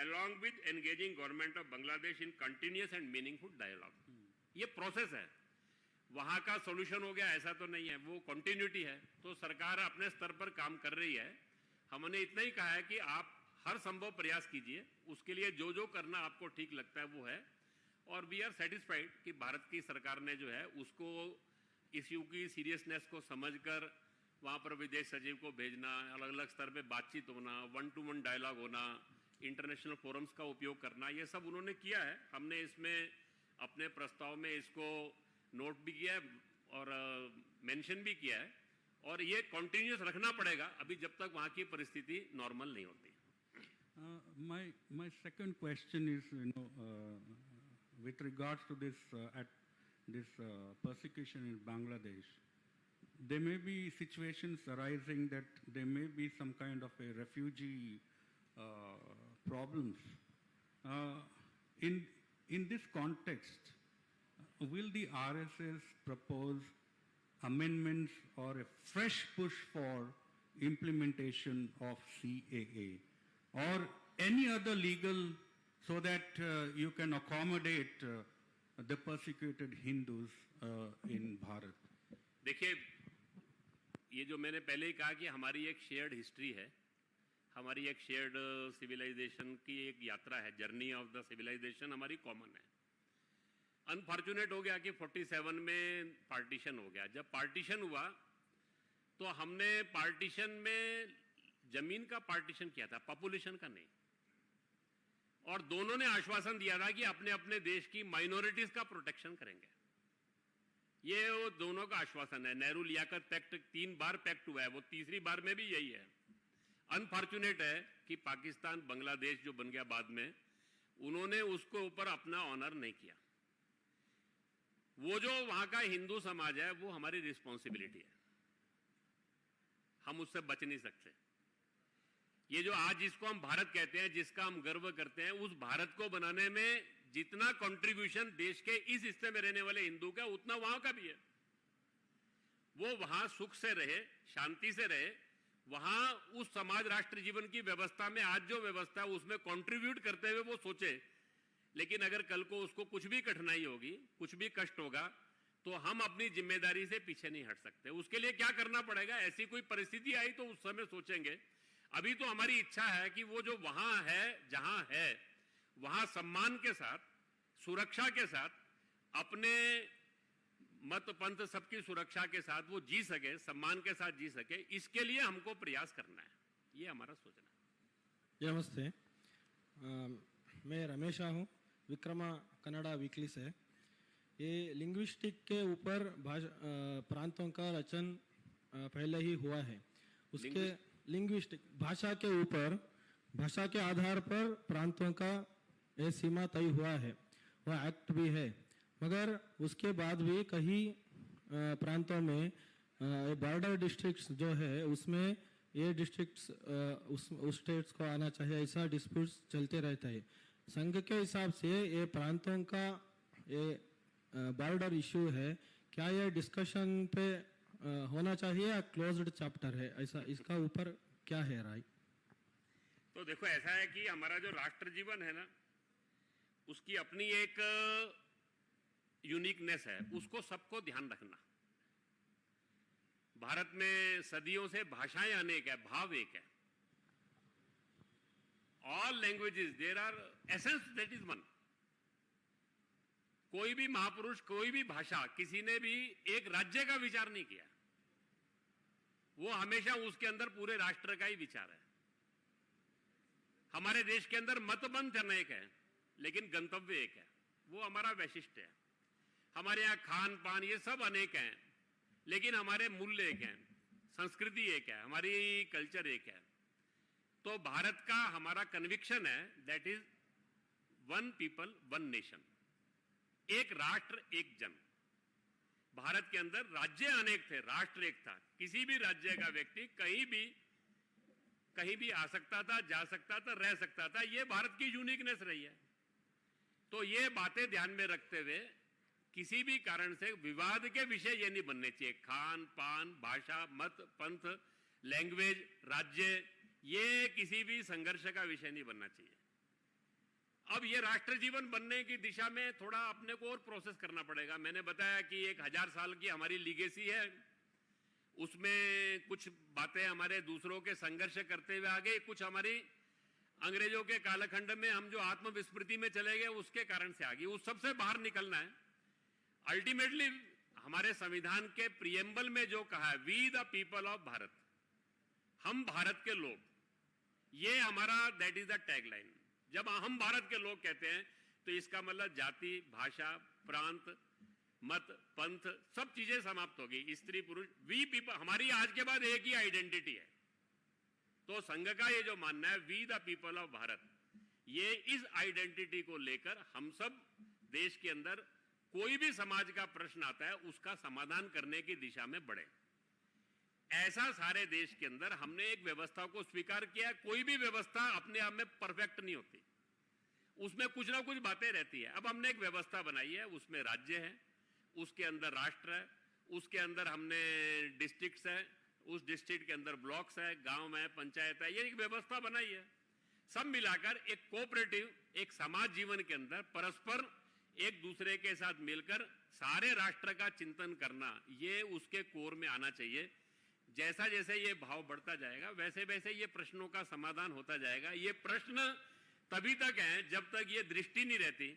along with engaging government of Bangladesh in continuous and meaningful dialogue. ये process है, वहां का solution हो गया ऐसा तो नहीं है, वो कंटिन्यूटी है। तो सरकार अपने स्तर पर काम कर रही है। हमने इतना ही कहा है कि आप हर संभव प्रयास कीजिए, उसके लिए जो जो करना आपको ठीक लगता है वो है। और वी आर सेटिस्फाइड कि भारत की सरकार ने जो है उसको इश्यू की सीरियसनेस को समझकर वहाँ पर विदेश सचिव को भेजना, अलग अलग स्तर पे बातचीत होना, 1-to-1 डायलॉग होना, इंटरनेशनल फोरम्स का उपयोग करना, ये सब उन्होंने किया है। हमने इसमें अपने प्रस्ताव में इसको नोट भी किया है और मेंशन भी किया है, और ये कंटिन्यूस रखना पड़ेगा अभी जब तक वहाँ की परिस्थिति नॉर्मल नहीं होती। My second question is, with regards to this persecution in Bangladesh, there may be situations arising that there may be some kind of a refugee problems. In this context, will the RSS propose amendments or a fresh push for implementation of CAA or any other legal so that you can accommodate the persecuted Hindus in Bharat? देखिए, ये जो मैंने पहले ही कहा कि हमारी एक shared history है, हमारी एक शेयर्ड सिविलाइजेशन की एक यात्रा है, जर्नी ऑफ द सिविलाइजेशन हमारी कॉमन है। अनफॉर्चुनेट हो गया कि 47 में पार्टीशन हो गया। जब पार्टीशन हुआ तो हमने पार्टीशन में जमीन का पार्टीशन किया था, पॉपुलेशन का नहीं। और दोनों ने आश्वासन दिया था कि अपने अपने देश की माइनॉरिटीज का प्रोटेक्शन करेंगे। ये वो दोनों का आश्वासन है। नेहरू लियाकत पैक्ट 3 बार पैक्ट हुआ है, वो तीसरी बार में भी यही है। अनफॉर्चुनेट है कि पाकिस्तान बांग्लादेश जो बन गया बाद में, उन्होंने उसको ऊपर अपना ऑनर नहीं किया। वो जो वहां का हिंदू समाज है वो हमारी रिस्पॉन्सिबिलिटी है, हम उससे बच नहीं सकते। ये जो आज जिसको हम भारत कहते हैं, जिसका हम गर्व करते हैं, उस भारत को बनाने में जितना कंट्रीब्यूशन देश के इस हिस्से में रहने वाले हिंदू का, उतना वहां का भी है। वो वहां सुख से रहे, शांति से रहे, वहां उस समाज राष्ट्र जीवन की व्यवस्था में आज जो व्यवस्था है उसमें कंट्रीब्यूट करते हुए वो सोचे। लेकिन अगर कल को उसको कुछ भी कठिनाई होगी, कुछ भी कष्ट होगा, तो हम अपनी जिम्मेदारी से पीछे नहीं हट सकते। उसके लिए क्या करना पड़ेगा, ऐसी कोई परिस्थिति आई तो उस समय सोचेंगे। अभी तो हमारी इच्छा है कि वो जो वहां है, जहां है, वहां सम्मान के साथ, सुरक्षा के साथ, अपने मत पंथ सबकी सुरक्षा के साथ वो जी सके, सम्मान के साथ जी सके, इसके लिए हमको प्रयास करना है। ये हमारा सोचना है। नमस्ते, मैं रमेशा हूँ, विक्रमा कन्नड़ा वीकली से। ये लिंग्विस्टिक के ऊपर प्रांतों का रचन पहले ही हुआ है। उसके लिंग्विस्टिक भाषा के ऊपर, भाषा के आधार पर प्रांतों का ये सीमा तय हुआ है, वह एक्ट भी है। मगर उसके बाद भी कई प्रांतों में बॉर्डर डिस्ट्रिक्ट्स जो है उसमें ये डिस्ट्रिक्ट्स उस स्टेट्स को आना चाहिए, ऐसा डिस्प्यूट्स चलते रहता है। संघ के हिसाब से ये प्रांतों का ये बॉर्डर इश्यू है, क्या ये डिस्कशन पे होना चाहिए या क्लोज्ड चैप्टर है, ऐसा इसका ऊपर क्या है राय? तो देखो, ऐसा है कि हमारा जो राष्ट्र जीवन है ना, उसकी अपनी एक यूनिकनेस है, उसको सबको ध्यान रखना। भारत में सदियों से भाषाएं अनेक है, भाव एक है। All languages there are essence that is one. कोई भी महापुरुष, कोई भी भाषा, किसी ने भी एक राज्य का विचार नहीं किया। वो हमेशा उसके अंदर पूरे राष्ट्र का ही विचार है। हमारे देश के अंदर मतपंथ अनेक है, लेकिन गंतव्य एक है। वो हमारा वैशिष्ट्य है। हमारे यहाँ खान पान ये सब अनेक हैं, लेकिन हमारे मूल्य एक हैं, संस्कृति एक है, हमारी कल्चर एक है। तो भारत का हमारा कन्विक्शन है that is one people one nation, एक राष्ट्र एक जन। भारत के अंदर राज्य अनेक थे, राष्ट्र एक था। किसी भी राज्य का व्यक्ति कहीं भी आ सकता था, जा सकता था, रह सकता था। ये भारत की यूनिकनेस रही है। तो ये बातें ध्यान में रखते हुए किसी भी कारण से विवाद के विषय ये नहीं बनने चाहिए। खान पान, भाषा, मत, पंथ, लैंग्वेज, राज्य, ये किसी भी संघर्ष का विषय नहीं बनना चाहिए। अब ये राष्ट्र जीवन बनने की दिशा में थोड़ा अपने को और प्रोसेस करना पड़ेगा। मैंने बताया कि 1000 साल की हमारी लीगेसी है, उसमें कुछ बातें हमारे दूसरों के संघर्ष करते हुए आ गई, कुछ हमारी अंग्रेजों के कालखंड में हम जो आत्मविस्मृति में चले गए उसके कारण से आ गई। उस सबसे बाहर निकलना है। अल्टीमेटली हमारे संविधान के प्रियम्बल में जो कहा है, we the people of Bharat, हम भारत के लोग, ये हमारा दैट इज द टैगलाइन। जब हम भारत के लोग कहते हैं तो इसका मतलब जाति, भाषा, प्रांत, मत, पंथ सब चीजें समाप्त हो गई। स्त्री पुरुष, वी पीपल, हमारी आज के बाद एक ही आइडेंटिटी है। तो संघ का ये जो मानना है we the people of Bharat, ये इस आइडेंटिटी को लेकर हम सब देश के अंदर कोई भी समाज का प्रश्न आता है उसका समाधान करने की दिशा में बढ़े। ऐसा सारे देश के अंदर हमने एक व्यवस्था को स्वीकार किया। कोई भी व्यवस्था अपने आप में परफेक्ट नहीं होती, उसमें कुछ ना कुछ बातें रहती है। अब हमने एक व्यवस्था बनाई है, उसमें राज्य है, उसके अंदर राष्ट्र है, उसके अंदर हमने डिस्ट्रिक्ट्स है, उस डिस्ट्रिक्ट के अंदर ब्लॉक्स है, गांव है, पंचायत है, ये एक व्यवस्था बनाई है। सब मिलाकर एक कोऑपरेटिव, एक समाज जीवन के अंदर परस्पर एक दूसरे के साथ मिलकर सारे राष्ट्र का चिंतन करना, ये उसके कोर में आना चाहिए। जैसा जैसे ये भाव बढ़ता जाएगा वैसे वैसे ये प्रश्नों का समाधान होता जाएगा। ये प्रश्न तभी तक है जब तक ये दृष्टि नहीं रहती,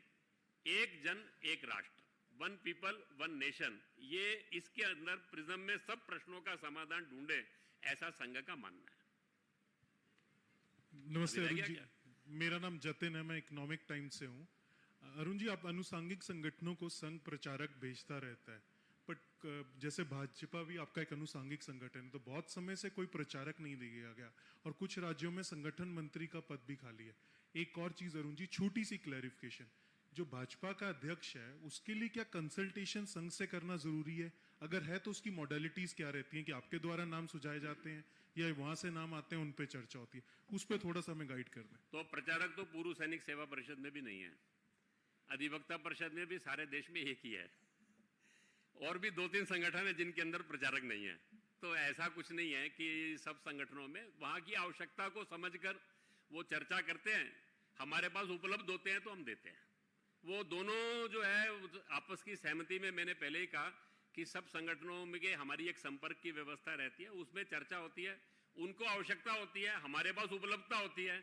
एक जन एक राष्ट्र, वन पीपल वन नेशन, ये इसके अंदर प्रिज्म में सब प्रश्नों का समाधान ढूंढे, ऐसा संघ का मानना है। नमस्ते अरुण जी, मेरा नाम जतिन है, मैं इकोनॉमिक टाइम्स से हूँ। अरुण जी, आप अनुसांगिक संगठनों को संघ प्रचारक भेजता रहता है, बट जैसे भाजपा भी आपका एक अनुसांगिक संगठन है, तो बहुत समय से कोई प्रचारक नहीं दिया गया और कुछ राज्यों में संगठन मंत्री का पद भी खाली है। एक और चीज अरुण जी, छोटी सी क्लैरिफिकेशन, जो भाजपा का अध्यक्ष है उसके लिए क्या कंसल्टेशन संघ से करना जरूरी है? अगर है तो उसकी मॉडलिटीज क्या रहती हैं कि आपके द्वारा नाम सुझाए जाते हैं या वहां से नाम आते हैं, उन पे चर्चा होती है? उस पर थोड़ा सा हमें गाइड कर दें। तो प्रचारक तो पूर्व सैनिक सेवा परिषद में भी नहीं है, अधिवक्ता परिषद में भी सारे देश में एक ही है, और भी 2-3 संगठन है जिनके अंदर प्रचारक नहीं है। तो ऐसा कुछ नहीं है कि सब संगठनों में वहां की आवश्यकता को समझकर वो चर्चा करते हैं, हमारे पास उपलब्ध होते हैं तो हम देते हैं। वो दोनों जो है आपस की सहमति में, मैंने पहले ही कहा कि सब संगठनों में के हमारी एक संपर्क की व्यवस्था रहती है, उसमें चर्चा होती है, उनको आवश्यकता होती है, हमारे पास उपलब्धता होती है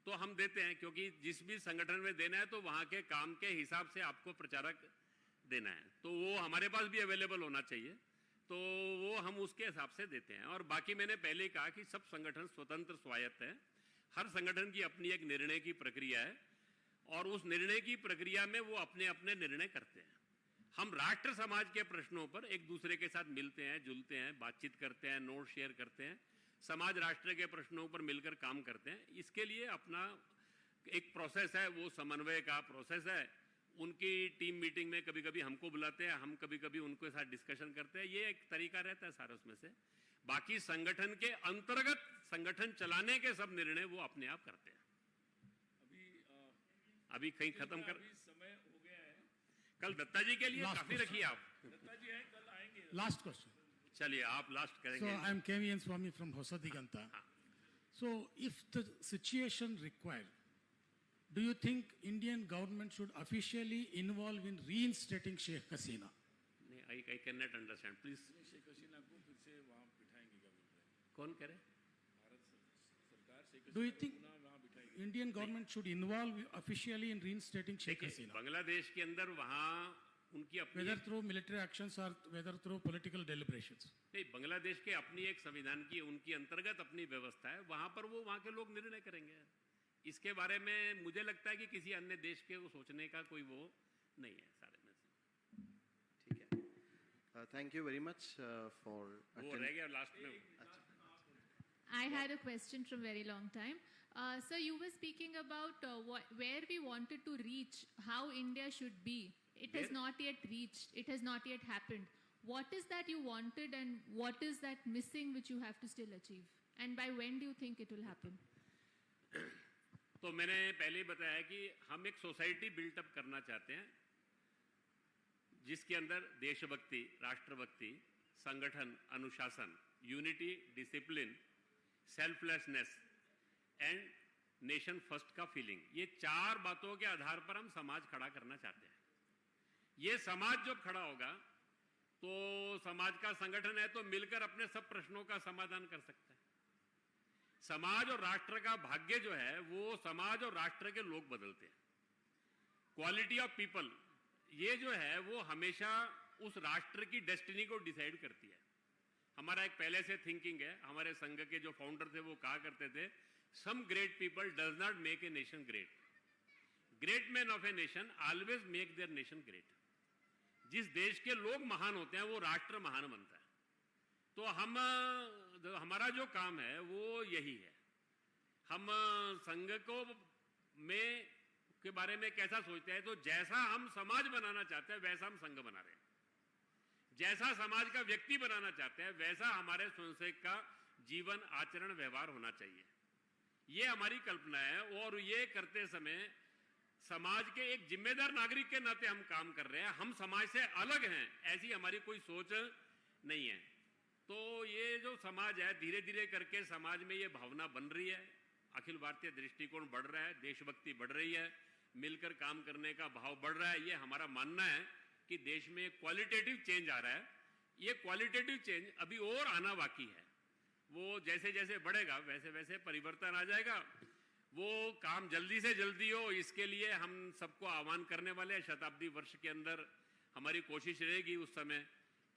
तो हम देते हैं। क्योंकि जिस भी संगठन में देना है तो वहां के काम के हिसाब से आपको प्रचारक देना है, तो वो हमारे पास भी अवेलेबल होना चाहिए, तो वो हम उसके हिसाब से देते हैं। और बाकी मैंने पहले ही कहा कि सब संगठन स्वतंत्र स्वायत्त है, हर संगठन की अपनी एक निर्णय की प्रक्रिया है और उस निर्णय की प्रक्रिया में वो अपने अपने निर्णय करते हैं। हम राष्ट्र समाज के प्रश्नों पर एक दूसरे के साथ मिलते हैं, जुलते हैं, बातचीत करते हैं, नोट शेयर करते हैं, समाज राष्ट्र के प्रश्नों पर मिलकर काम करते हैं। इसके लिए अपना एक प्रोसेस है, वो समन्वय का प्रोसेस है। उनकी टीम मीटिंग में कभी कभी हमको बुलाते हैं, हम कभी कभी उनके साथ डिस्कशन करते हैं, ये एक तरीका रहता है सारा उसमें से। बाकी संगठन के अंतर्गत संगठन चलाने के सब निर्णय वो अपने आप करते हैं। अभी कहीं खत्म कर, समय हो गया है। कल दत्ता जी के लिए काफी रखिए आप। दत्ता जी हैं, कल आएंगे। Last question. चलिए आप लास्ट करेंगे। So I am KVN Swami from Hosadiganta. So if the situation required, do you think Indian government should officially involve in reinstating Sheikh Hasina? I cannot understand. Please. Sheikh Hasina को फिर से वहाँ बिठाएंगे क्या बोल रहे हैं? कौन करे? भारत सरकार Sheikh Do you Hasina think को पुनः वहाँ बिठाएगी? Indian government should involve officially in reinstating Sheikh देखिए, Hasina? बांग्लादेश के अंदर वहाँ उनकी अपनी, Whether through military actions or whether through political deliberations? नहीं, बांग्लादेश के अपनी एक संविधान की, उनकी अंतर्गत अपनी व्यवस्था है, वहां पर वो वहां के लोग निर्णय करेंगे। इसके बारे में मुझे लगता है कि किसी अन्य देश के वो सोचने का कोई वो नहीं है सारे में से। ठीक है, thank you very much for वो रह गया लास्ट में। I had a question from very long time. Sir, you were speaking about where we wanted to reach, how India should be. It has not yet reached. It has not yet happened. What is that you wanted, and what is that missing which you have to still achieve? And by when do you think it will happen? तो मैंने पहले ही बताया कि हम एक society built up करना चाहते हैं जिसके अंदर देशभक्ति, राष्ट्रभक्ति, संगठन, अनुशासन, unity, discipline, selflessness and nation first का फीलिंग, ये चार बातों के आधार पर हम समाज खड़ा करना चाहते हैं। ये समाज जब खड़ा होगा तो समाज का संगठन है तो मिलकर अपने सब प्रश्नों का समाधान कर सकता है। समाज और राष्ट्र का भाग्य जो है वो समाज और राष्ट्र के लोग बदलते हैं। क्वालिटी ऑफ पीपल ये जो है वो हमेशा उस राष्ट्र की डेस्टिनी को डिसाइड करती है। हमारा एक पहले से थिंकिंग है, हमारे संघ के जो फाउंडर थे वो कहा करते थे, some great people does not make a nation great, great man of a nation always make their nation great. जिस देश के लोग महान होते हैं वो राष्ट्र महान बनता है। तो हमारा जो काम है वो यही है। हम संघ को में के बारे में कैसा सोचते हैं, तो जैसा हम समाज बनाना चाहते हैं वैसा हम संघ बना रहे हैं। जैसा समाज का व्यक्ति बनाना चाहते हैं वैसा हमारे स्वयंसेवक का जीवन, आचरण, व्यवहार होना चाहिए। ये हमारी कल्पना है और ये करते समय समाज के एक जिम्मेदार नागरिक के नाते हम काम कर रहे हैं। हम समाज से अलग हैं ऐसी हमारी कोई सोच नहीं है। तो ये जो समाज है धीरे धीरे करके समाज में ये भावना बन रही है, अखिल भारतीय दृष्टिकोण बढ़ रहा है, देशभक्ति बढ़ रही है, मिलकर काम करने का भाव बढ़ रहा है। ये हमारा मानना है कि देश में क्वालिटेटिव चेंज आ रहा है। ये क्वालिटेटिव चेंज अभी और आना बाकी है। वो जैसे जैसे बढ़ेगा वैसे वैसे परिवर्तन आ जाएगा। वो काम जल्दी से जल्दी हो इसके लिए हम सबको आह्वान करने वाले हैं। शताब्दी वर्ष के अंदर हमारी कोशिश रहेगी उस समय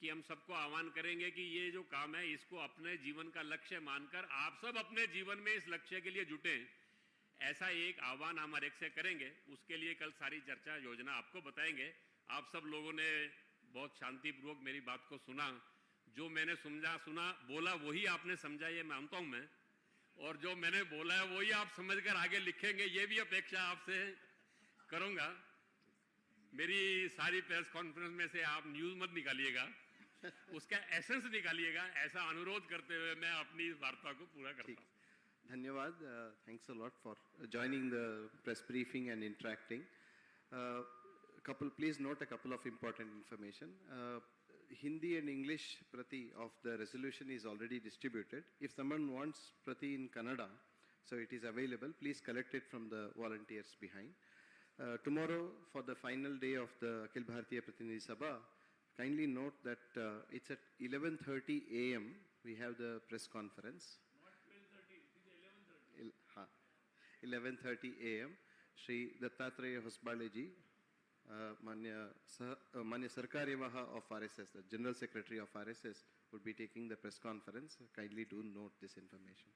कि हम सबको आह्वान करेंगे कि ये जो काम है इसको अपने जीवन का लक्ष्य मानकर आप सब अपने जीवन में इस लक्ष्य के लिए जुटें। ऐसा एक आह्वान हम हर एक से करेंगे। उसके लिए कल सारी चर्चा योजना आपको बताएंगे। आप सब लोगों ने बहुत शांतिपूर्वक मेरी बात को सुना। जो मैंने सुना बोला वही आपने समझा, ये मानता हूं मैं। और जो मैंने बोला है वही आप समझकर आगे लिखेंगे, ये भी अपेक्षा आपसे करूंगा। मेरी सारी प्रेस कॉन्फ्रेंस में से आप न्यूज मत निकालिएगा, उसका एसेंस निकालिएगा। ऐसा अनुरोध करते हुए मैं अपनी इस वार्ता को पूरा करता हूं। धन्यवाद। Thanks a lot for joining the press briefing and interacting. Please note a couple of important information. Hindi and English prati of the resolution is already distributed. If someone wants prati in Kannada, so it is available. Please collect it from the volunteers behind. Tomorrow, for the final day of the Akhil Bharatiya Pratinidhi Sabha, kindly note that it's at 11:30 a.m. We have the press conference. Not 12:30, it is 11:30. 11:30 a.m. Shri Dattatreya Hosbale ji, Manya Sarkaryavaha of RSS, the General Secretary of RSS, would be taking the press conference. Kindly do note this information.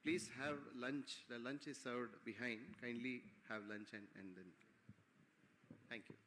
Please have lunch. The lunch is served behind. Kindly have lunch and then. Thank you.